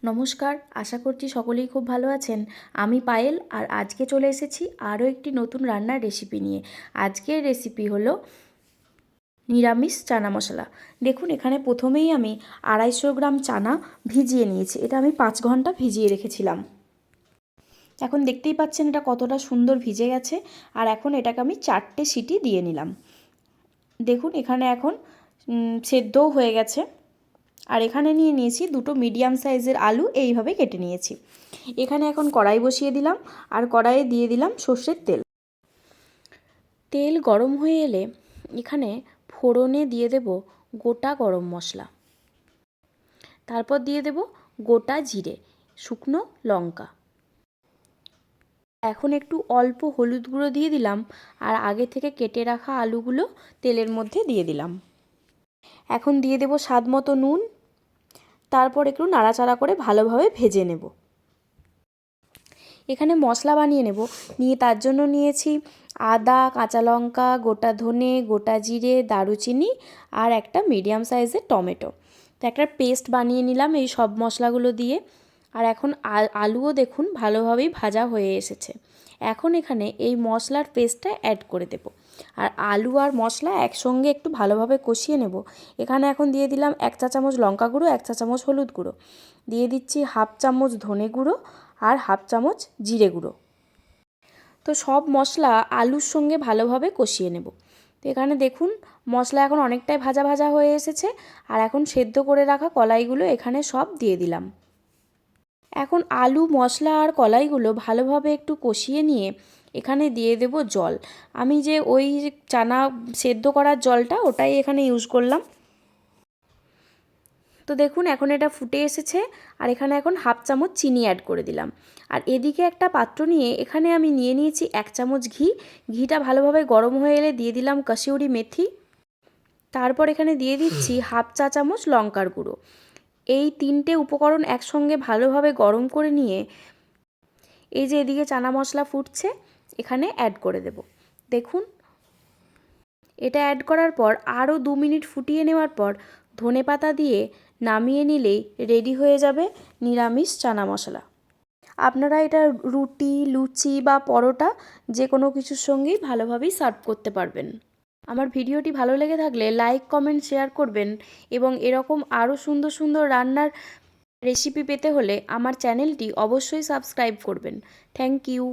নমস্কার, আশা করছি সকলেই খুব ভালো আছেন। আমি পায়েল আর আজকে চলে এসেছি আরও একটি নতুন রান্নার রেসিপি নিয়ে। আজকের রেসিপি হলো নিরামিষ চানা মশলা। দেখুন এখানে প্রথমেই আমি 250 গ্রাম চানা ভিজিয়ে নিয়েছি। এটা আমি 5 ঘন্টা ভিজিয়ে রেখেছিলাম। এখন দেখতেই পাচ্ছেন এটা কতটা সুন্দর ভিজে গেছে। আর এখন এটাকে আমি 4টে সিটি দিয়ে নিলাম। দেখুন এখানে এখন সেদ্ধও হয়ে গেছে। আর এখানে নিয়ে নিয়েছি 2টো মিডিয়াম সাইজের আলু, এইভাবে কেটে নিয়েছি। এখানে এখন কড়াই বসিয়ে দিলাম আর কড়াইয়ে দিয়ে দিলাম সর্ষের তেল। তেল গরম হয়ে এলে এখানে ফোড়নে দিয়ে দেব গোটা গরম মশলা, তারপর দিয়ে দেব গোটা জিরে, শুকনো লঙ্কা। এখন একটু অল্প হলুদ গুঁড়ো দিয়ে দিলাম আর আগে থেকে কেটে রাখা আলুগুলো তেলের মধ্যে দিয়ে দিলাম। এখন দিয়ে দেব স্বাদ মতো নুন, তারপর একটু নাড়াচাড়া করে ভালোভাবে ভেজে নেব। এখানে মশলা বানিয়ে নেব। তার জন্য নিয়েছি আদা, কাঁচা লঙ্কা, গোটা ধনে, গোটা জিরে, দারুচিনি আর একটা মিডিয়াম সাইজের টমেটো। তো একটা পেস্ট বানিয়ে নিলাম এই সব মশলাগুলো দিয়ে। আর এখন আলুও দেখুন ভালোভাবেই ভাজা হয়ে এসেছে। এখন এখানে এই মশলার পেস্টটা অ্যাড করে দেব আর আলু আর মশলা একসঙ্গে একটু ভালোভাবে কষিয়ে নেব। এখানে এখন দিয়ে দিলাম 1 চা চামচ লঙ্কা গুঁড়ো, 1 চা চামচ হলুদ গুঁড়ো, দিয়ে দিচ্ছি 1/2 চামচ ধনে গুঁড়ো আর 1/2 চামচ জিরে গুঁড়ো। তো সব মশলা আলুর সঙ্গে ভালোভাবে কষিয়ে নেব। তো এখানে দেখুন মশলা এখন অনেকটাই ভাজা ভাজা হয়ে এসেছে। আর এখন সেদ্ধ করে রাখা কলাইগুলো এখানে সব দিয়ে দিলাম। এখন আলু, মশলা আর কলাইগুলো ভালোভাবে একটু কষিয়ে নিয়ে এখানে দিয়ে দেব জল। আমি যে ওই চানা সেদ্ধ করার জলটা ওটাই এখানে ইউজ করলাম। তো দেখুন এখন এটা ফুটে এসেছে আর এখানে এখন 1/2 চামচ চিনি অ্যাড করে দিলাম। আর এদিকে একটা পাত্র নিয়ে এখানে আমি নিয়ে নিয়েছি 1 চামচ ঘি। ঘিটা ভালোভাবে গরম হয়ে এলে দিয়ে দিলাম কসুরি মেথি। তারপর এখানে দিয়ে দিচ্ছি 1/2 চা চামচ লঙ্কার গুঁড়ো। এই 3টে উপকরণ একসঙ্গে ভালোভাবে গরম করে নিয়ে এই যে এদিকে চানা মশলা ফুটছে এখানে অ্যাড করে দেব। দেখুন এটা অ্যাড করার পর আরও 2 মিনিট ফুটিয়ে নেওয়ার পর ধনেপাতা দিয়ে নামিয়ে নিলেই রেডি হয়ে যাবে নিরামিষ চানা মশলা। আপনারা এটা রুটি, লুচি বা পরোটা যে কোনো কিছুর সঙ্গেই ভালোভাবেই সার্ভ করতে পারবেন। আমার ভিডিওটি ভালো লেগে থাকলে লাইক, কমেন্ট, শেয়ার করবেন এবং এরকম আরও সুন্দর সুন্দর রান্নার রেসিপি পেতে হলে আমার চ্যানেলটি অবশ্যই সাবস্ক্রাইব করবেন। Thank you.